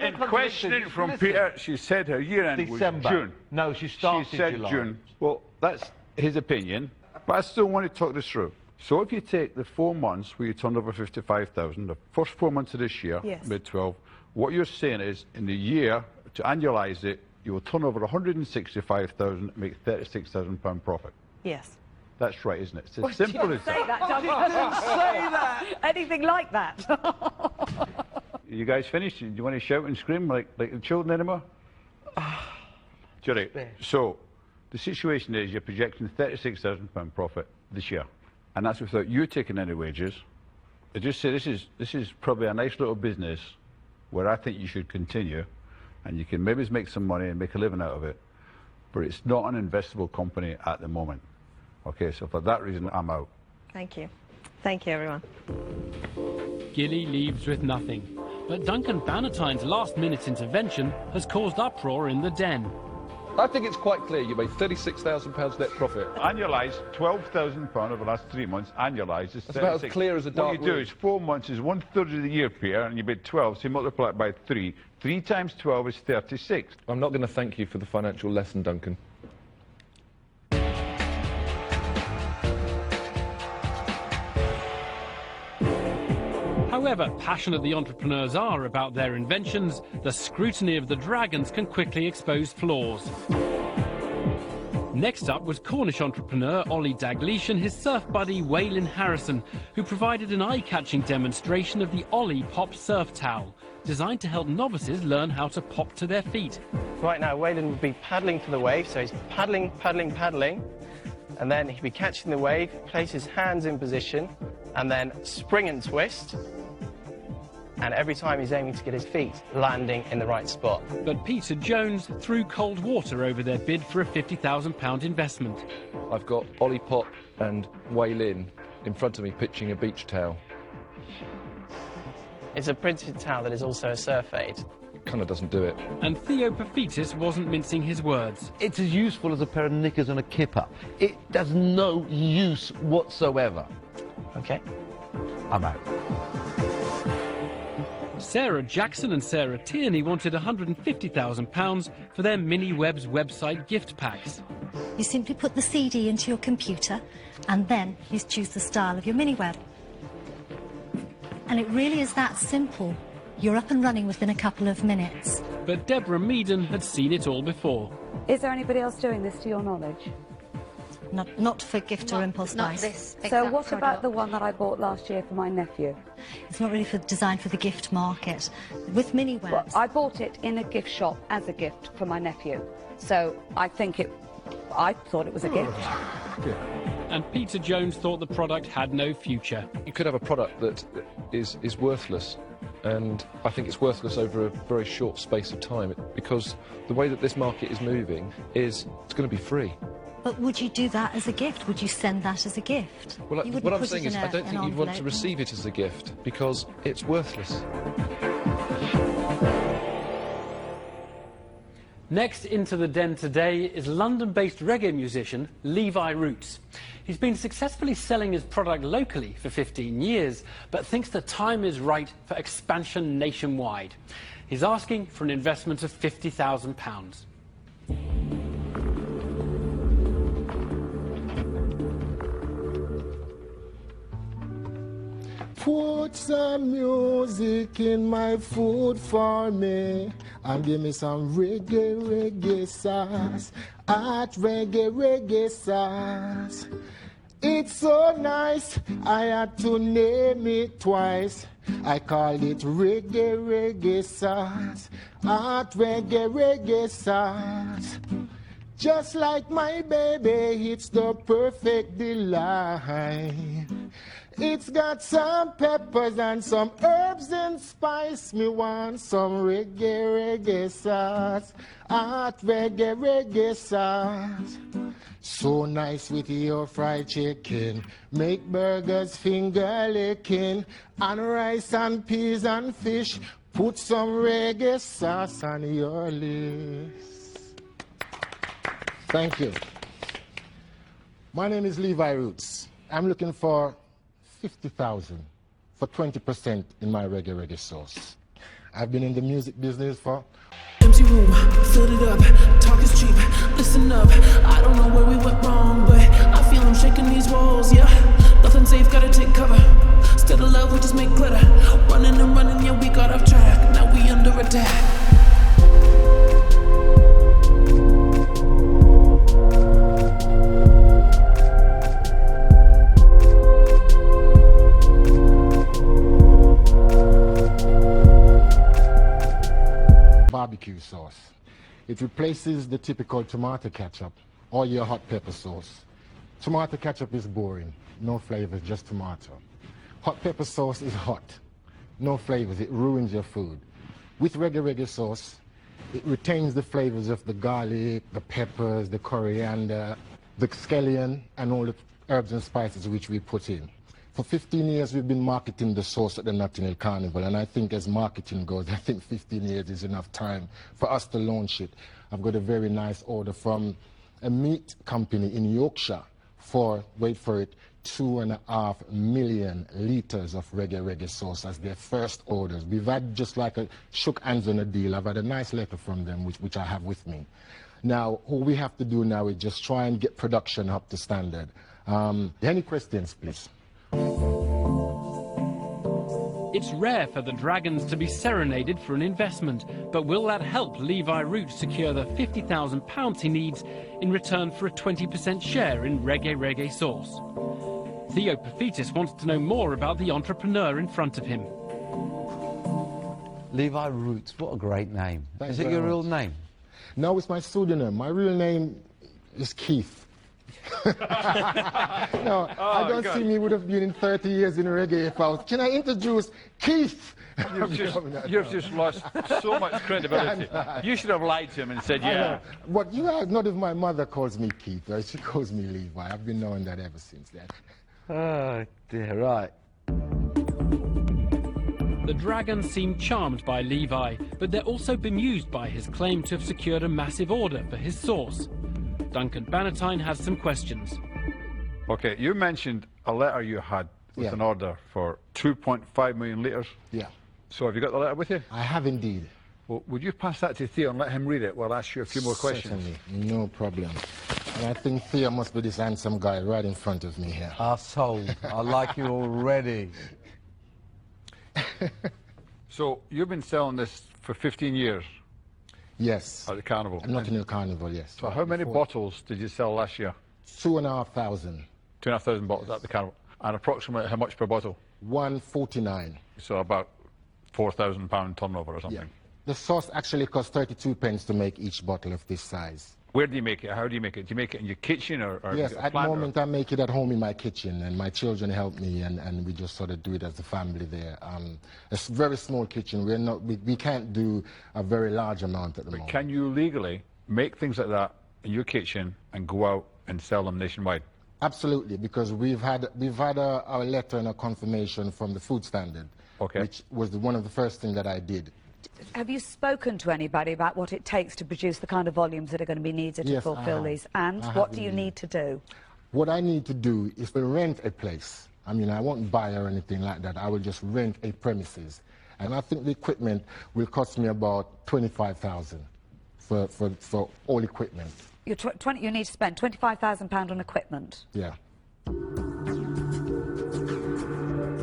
In questioning from Peter, she said her year end was June. No, she started She said July. June. Well, that's his opinion, but I still want to talk this through. So if you take the 4 months where you turned over 55,000, the first 4 months of this year, Yes. made 12, what you're saying is in the year To annualise it, you will turn over 165,000 and make £36,000 profit. Yes. That's right, isn't it? It's as simple as Say that, Duncan. didn't say that. Anything like that. You guys finished? Do you want to shout and scream like the children anymore? Right. So, the situation is you're projecting £36,000 profit this year. And that's without you taking any wages. I just say this is probably a nice little business where I think you should continue, and you can maybe make some money and make a living out of it. But it's not an investable company at the moment. Okay, so for that reason, I'm out. Thank you. Thank you, everyone. Gilly leaves with nothing. But Duncan Bannatyne's last-minute intervention has caused uproar in the den. I think it's quite clear you made £36,000 net profit. Annualised, £12,000 over the last 3 months, annualised is 36. That's about as clear as a dark What you do room. is 4 months is 1/3 of the year, Peter, and you made 12, so you multiply it by 3. 3 times 12 is 36. I'm not going to thank you for the financial lesson, Duncan. However passionate the entrepreneurs are about their inventions, the scrutiny of the dragons can quickly expose flaws. Next up was Cornish entrepreneur Ollie Dalgleish and his surf buddy Waylon Harrison, who provided an eye-catching demonstration of the Ollie Pop surf towel, designed to help novices learn how to pop to their feet. Right now, Waylon would be paddling to the wave, so he's paddling, paddling, paddling, and then he'd be catching the wave, place his hands in position, and then spring and twist. And every time he's aiming to get his feet landing in the right spot. But Peter Jones threw cold water over their bid for a £50,000 investment. I've got Ollie Pop and Waylon in front of me pitching a beach towel. It's a printed towel that is also a surf aid. It kind of doesn't do it. And Theo Pafitis wasn't mincing his words. It's as useful as a pair of knickers and a kipper. It does no use whatsoever. Okay. I'm out. Sarah Jackson and Sarah Tierney wanted £150,000 for their Mini-Webs website gift packs. You simply put the CD into your computer and then you choose the style of your mini-web. And it really is that simple. You're up and running within a couple of minutes. But Deborah Meaden had seen it all before. Is there anybody else doing this to your knowledge? Not for gift or impulse buys. So what about the one that I bought last year for my nephew? It's not really designed for the gift market. With mini-webs... Well, I bought it in a gift shop as a gift for my nephew. So I thought it was a gift. And Peter Jones thought the product had no future. You could have a product that is worthless, and I think it's worthless over a very short space of time, because the way that this market is moving is it's going to be free. But would you do that as a gift? Would you send that as a gift? Well, what I'm saying is I don't think you'd want to receive it as a gift, because it's worthless. Next into the den today is London-based reggae musician Levi Roots. He's been successfully selling his product locally for 15 years, but thinks the time is right for expansion nationwide. He's asking for an investment of £50,000. Put some music in my food for me and give me some reggae, reggae sauce. Hot reggae, reggae sauce. It's so nice, I had to name it twice. I call it reggae, reggae sauce. Hot reggae, reggae sauce. Just like my baby, it's the perfect delight. It's got some peppers and some herbs and spice. Me want some reggae, reggae sauce. Hot reggae, reggae sauce. So nice with your fried chicken. Make burgers finger licking. And rice and peas and fish. Put some reggae sauce on your list. Thank you. My name is Levi Roots. I'm looking for 50,000 for 20% in my reggae sauce. I've been in the music business for... Empty room, filled it up, talk is cheap, listen up. I don't know where we went wrong, but I feel I'm shaking these walls, yeah. Nothing safe, gotta take cover. Instead of love, we just make glitter. Running and running, yeah, we got off track. Now we under attack. barbecue sauce. It replaces the typical tomato ketchup or your hot pepper sauce. Tomato ketchup is boring, no flavors, just tomato. Hot pepper sauce is hot, no flavors, it ruins your food. With reggae sauce, it retains the flavors of the garlic, the peppers, the coriander, the scallion, and all the herbs and spices which we put in. For 15 years, we've been marketing the sauce at the Notting Hill Carnival, and I think as marketing goes, I think 15 years is enough time for us to launch it. I've got a very nice order from a meat company in Yorkshire for, wait for it, 2.5 million litres of reggae sauce as their first orders. We've had just like shook hands on a deal. I've had a nice letter from them, which I have with me. Now, all we have to do now is just try and get production up to standard. Any questions, please? It's rare for the Dragons to be serenaded for an investment, but will that help Levi Root secure the £50,000 he needs in return for a 20% share in reggae sauce? Theo Pafitis wants to know more about the entrepreneur in front of him. Levi Root, what a great name. Is it your real name? No, it's my pseudonym. My real name is Keith. No, I don't see me would have been in 30 years in reggae if I was. Can I introduce Keith? You've just lost so much credibility. You should have lied to him and said, yeah. But you are, not if my mother calls me Keith, right? She calls me Levi. I've been knowing that ever since then. Oh, dear, right. The Dragons seem charmed by Levi, but they're also bemused by his claim to have secured a massive order for his sauce. Duncan Bannatyne has some questions. Okay, you mentioned a letter you had with an order for 2.5 million litres. Yeah. So have you got the letter with you? I have indeed. Well, would you pass that to Theo and let him read it? We'll ask you a few more questions. Certainly, no problem. And I think Theo must be this handsome guy right in front of me here. Sold. I like you already. So you've been selling this for 15 years? Yes. At the carnival? At Notting Hill Carnival, yes. So how many bottles did you sell last year? 2,500. 2,500 bottles at the carnival. And approximately how much per bottle? £1.49. So about £4,000 turnover or something? Yeah. The sauce actually costs 32 pence to make each bottle of this size. Where do you make it? How do you make it? Do you make it in your kitchen or yes, at the moment I make it at home in my kitchen, and my children help me, and we just sort of do it as a family there. A very small kitchen. We can't do a very large amount at the moment. Can you legally make things like that in your kitchen and go out and sell them nationwide? Absolutely, because we've had a letter and a confirmation from the food standard, which was one of the first things that I did. Have you spoken to anybody about what it takes to produce the kind of volumes that are going to be needed to fulfill these? And what do you need to do? What I need to do is to rent a place. I mean, I won't buy or anything like that. I will just rent a premises. And I think the equipment will cost me about $25,000 for all equipment. You need to spend £25,000 on equipment? Yeah.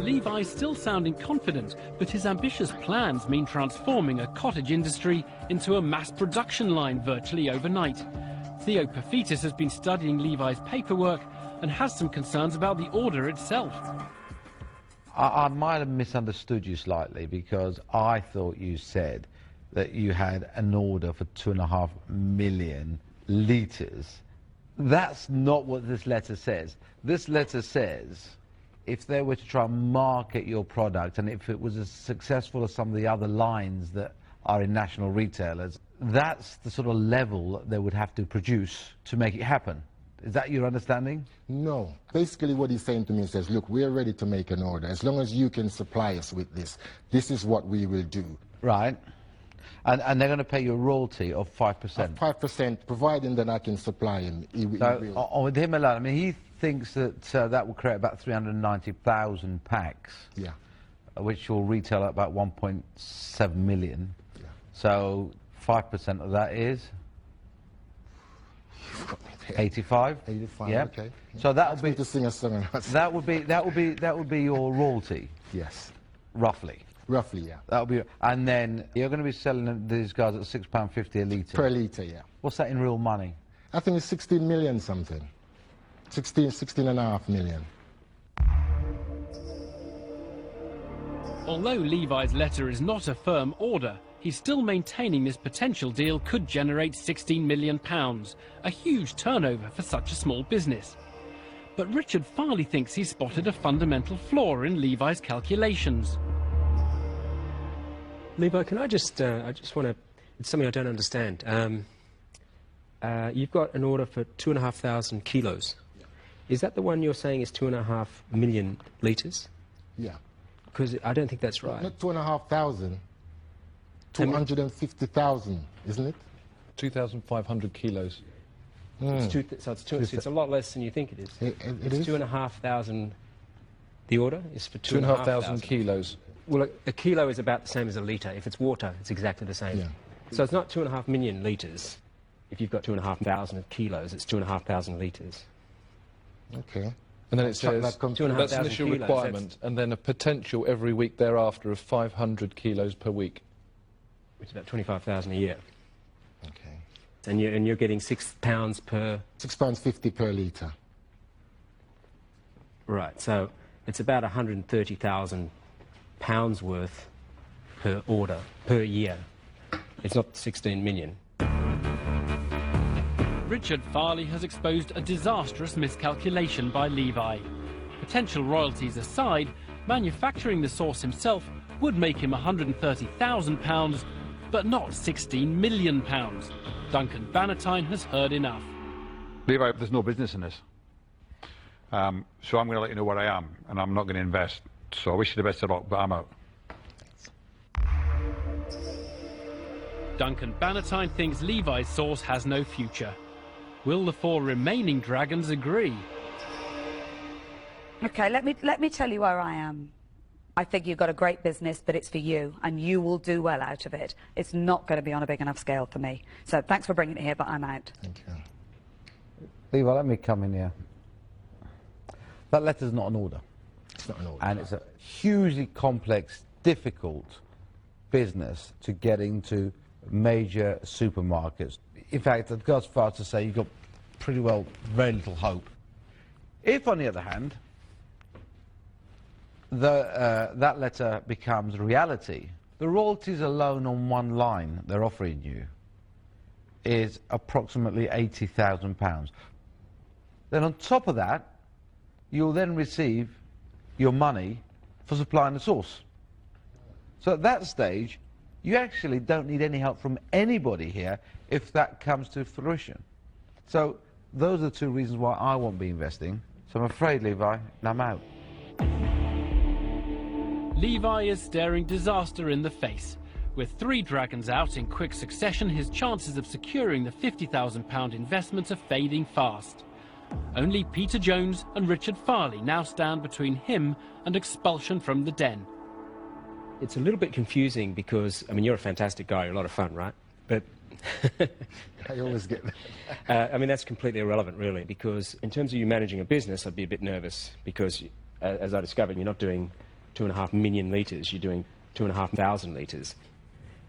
Levi's still sounding confident, but his ambitious plans mean transforming a cottage industry into a mass production line virtually overnight. Theo Pafitis has been studying Levi's paperwork and has some concerns about the order itself. I might have misunderstood you slightly, because I thought you said that you had an order for 2.5 million litres. That's not what this letter says. This letter says, if they were to try and market your product, and if it was as successful as some of the other lines that are in national retailers, that's the sort of level that they would have to produce to make it happen. Is that your understanding? No. Basically what he's saying to me, says, look, we're ready to make an order. As long as you can supply us with this, this is what we will do. Right. And they're going to pay you a royalty of 5%? 5%, providing that I can supply him. With him alone, I mean, he thinks that that will create about 390,000 packs. Yeah. Which will retail at about 1.7 million. Yeah. So 5% of that is? 85. 85. Yeah. Okay. So that would be to sing a song. that would be your royalty. Yes. Roughly. Roughly, yeah. That would be, and then you're going to be selling these guys at £6.50 a litre. Per litre, yeah. What's that in real money? I think it's 16 million something. 16.5 million. Although Levi's letter is not a firm order, he's still maintaining this potential deal could generate £16 million, a huge turnover for such a small business. But Richard Farley thinks he's spotted a fundamental flaw in Levi's calculations. Levi, can I just want to, it's something I don't understand. You've got an order for 2,500 kilos. Is that the one you're saying is 2.5 million litres? Yeah. Because I don't think that's right. Not 2,500. 250,000, isn't it? 2,500 kilos. It's a lot less than you think it is. It is? 2,500. The order is for 2,500 kilos. Well, a kilo is about the same as a litre. If it's water, it's exactly the same. Yeah. So it's not 2.5 million litres. If you've got 2,500 kilos, it's 2,500 litres. Okay. And then it says that's initial kilos, requirement, and then a potential every week thereafter of 500 kilos per week. Which is about 25,000 a year. Okay. And you're getting £6 per... £6.50 per litre. Right, so it's about £130,000 worth per order, per year. It's not 16 million. Richard Farley has exposed a disastrous miscalculation by Levi. Potential royalties aside, manufacturing the sauce himself would make him £130,000, but not £16 million. Duncan Bannatyne has heard enough. Levi, there's no business in this. So I'm going to let you know where I am, and I'm not going to invest. So I wish you the best of luck, but I'm out. Duncan Bannatyne thinks Levi's sauce has no future. Will the 4 remaining dragons agree? Okay, let me tell you where I am. I think you've got a great business, but it's for you, and you will do well out of it. It's not going to be on a big enough scale for me. So thanks for bringing it here, but I'm out. Thank you. Levi, let me come in here. That letter's not an order. It's not an order. And it's a hugely complex, difficult business to get into major supermarkets. In fact, I'd go as far as to say you've got pretty well very little hope. If, on the other hand, that letter becomes reality, the royalties alone on one line they're offering you is approximately £80,000. Then on top of that, you'll then receive your money for supplying the sauce. So at that stage, you actually don't need any help from anybody here if that comes to fruition. So those are the 2 reasons why I won't be investing. So I'm afraid, Levi, I'm out. Levi is staring disaster in the face. With 3 dragons out in quick succession, his chances of securing the £50,000 investment are fading fast. Only Peter Jones and Richard Farley now stand between him and expulsion from the den. It's a little bit confusing because, I mean, you're a fantastic guy, you're a lot of fun, right? But... I always get that. I mean, that's completely irrelevant, really, because in terms of you managing a business, I'd be a bit nervous because, as I discovered, you're not doing 2.5 million litres, you're doing 2,500 litres.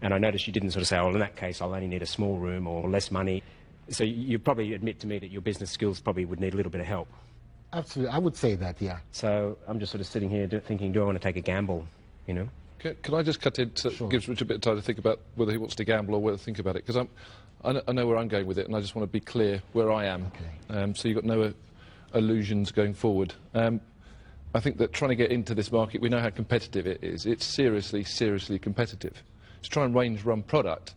And I noticed you didn't sort of say, oh, well, in that case, I'll only need a small room or less money. So you probably admit to me that your business skills probably would need a little bit of help. Absolutely, I would say that, yeah. So I'm just sort of sitting here thinking, do I want to take a gamble, you know? Can I just cut in to give Richard a bit of time to think about whether he wants to gamble or whether to think about it? Because I know where I'm going with it, and I just want to be clear where I am. Okay. So you've got no illusions going forward. I think that trying to get into this market, we know how competitive it is. It's seriously, seriously competitive. To try and range-run product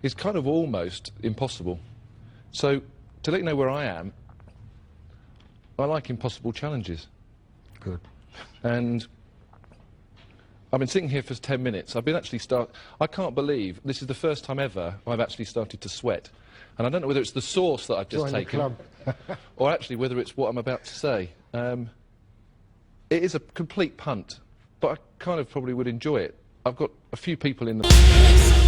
is kind of almost impossible. So to let you know where I am, I like impossible challenges. Good. And I've been sitting here for 10 minutes. I've been actually I can't believe this is the first time ever I've actually started to sweat. And I don't know whether it's the sauce that I've just taken or actually whether it's what I'm about to say. It is a complete punt, but I kind of probably would enjoy it. I've got a few people in the...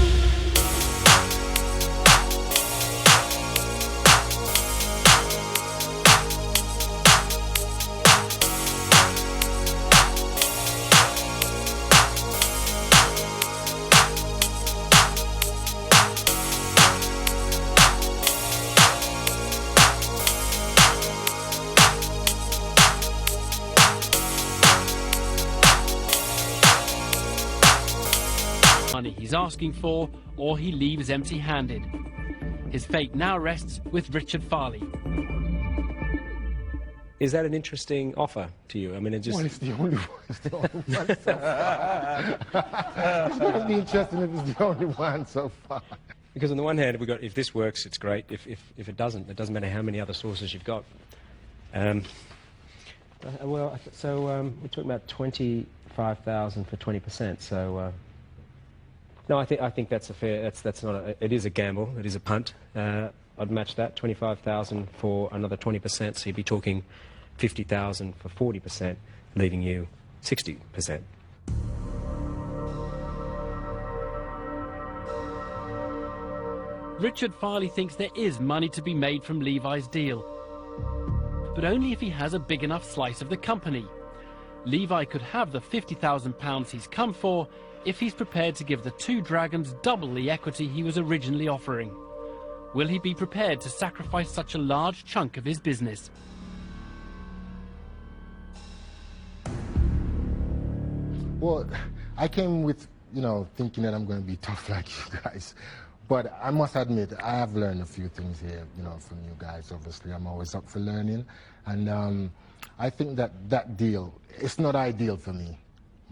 money he's asking for, or he leaves empty-handed. His fate now rests with Richard Farley. Is that an interesting offer to you? I mean, it just... Well, it's the only one. It's the only one so far. It's going to be interesting if it's the only one so far. Because on the one hand, we've got, if this works, it's great. If it doesn't matter how many other sources you've got. Well, so we're talking about 25,000 for 20%. So no, I think that's a fair. That's not. It is a gamble. It is a punt. I'd match that 25,000 for another 20%. So you'd be talking 50,000 for 40%, leaving you 60%. Richard Farley thinks there is money to be made from Levi's deal, but only if he has a big enough slice of the company. Levi could have the £50,000 he's come for if he's prepared to give the two dragons double the equity he was originally offering. Will he be prepared to sacrifice such a large chunk of his business? Well, I came with, thinking that I'm going to be tough like you guys. But I must admit, I have learned a few things here, from you guys. Obviously, I'm always up for learning. And I think that deal, it's not ideal for me.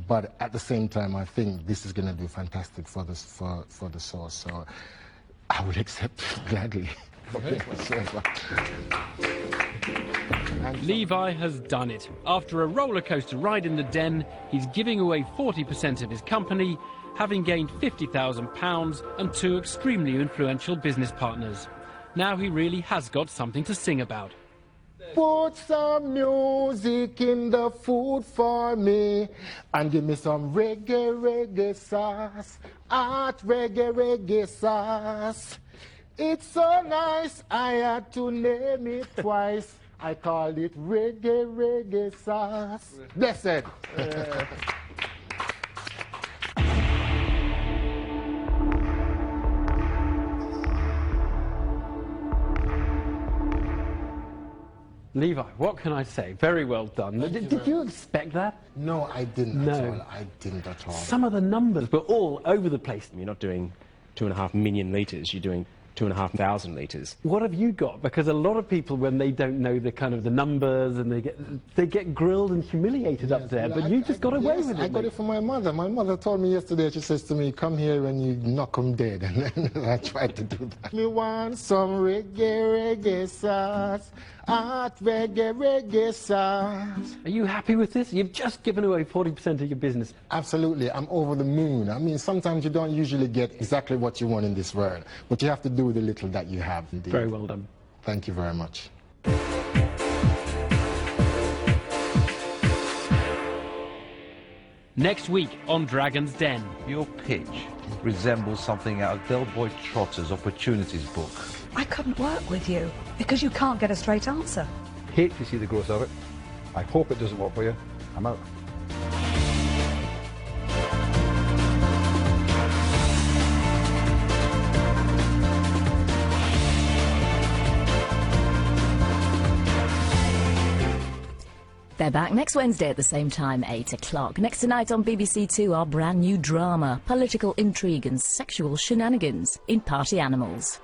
But at the same time, I think this is going to do fantastic for the sauce. So I would accept it gladly. Levi has done it. After a roller coaster ride in the den, he's giving away 40% of his company, having gained £50,000 and two extremely influential business partners. Now he really has got something to sing about. Put some music in the food for me and give me some reggae sauce. Reggae sauce. It's so nice, I had to name it twice. I called it reggae sauce. That's it. Levi, what can I say? Very well done. Did you expect that? No, I didn't at all. I didn't at all. Some of the numbers were all over the place. You're not doing 2.5 million litres, you're doing 2,500 litres. What have you got? Because a lot of people, when they don't know the numbers, and they get grilled and humiliated up there, but you just got away with it. I got it from my mother. My mother told me yesterday, she says to me, come here and you knock 'em dead. And then I tried to do that. Me want some reggae sauce. Reggae sauce. Are you happy with this? You've just given away 40% of your business. Absolutely. I'm over the moon. I mean, sometimes you don't usually get exactly what you want in this world, but you have to do with the little that you have. Indeed. Very well done. Thank you very much. Next week on Dragon's Den. Your pitch resembles something out of Del Boy Trotter's Opportunities book. I couldn't work with you because you can't get a straight answer. Hate to see the growth of it. I hope it doesn't work for you. I'm out. They're back next Wednesday at the same time, 8 o'clock. Next tonight on BBC Two, our brand new drama, political intrigue and sexual shenanigans in Party Animals.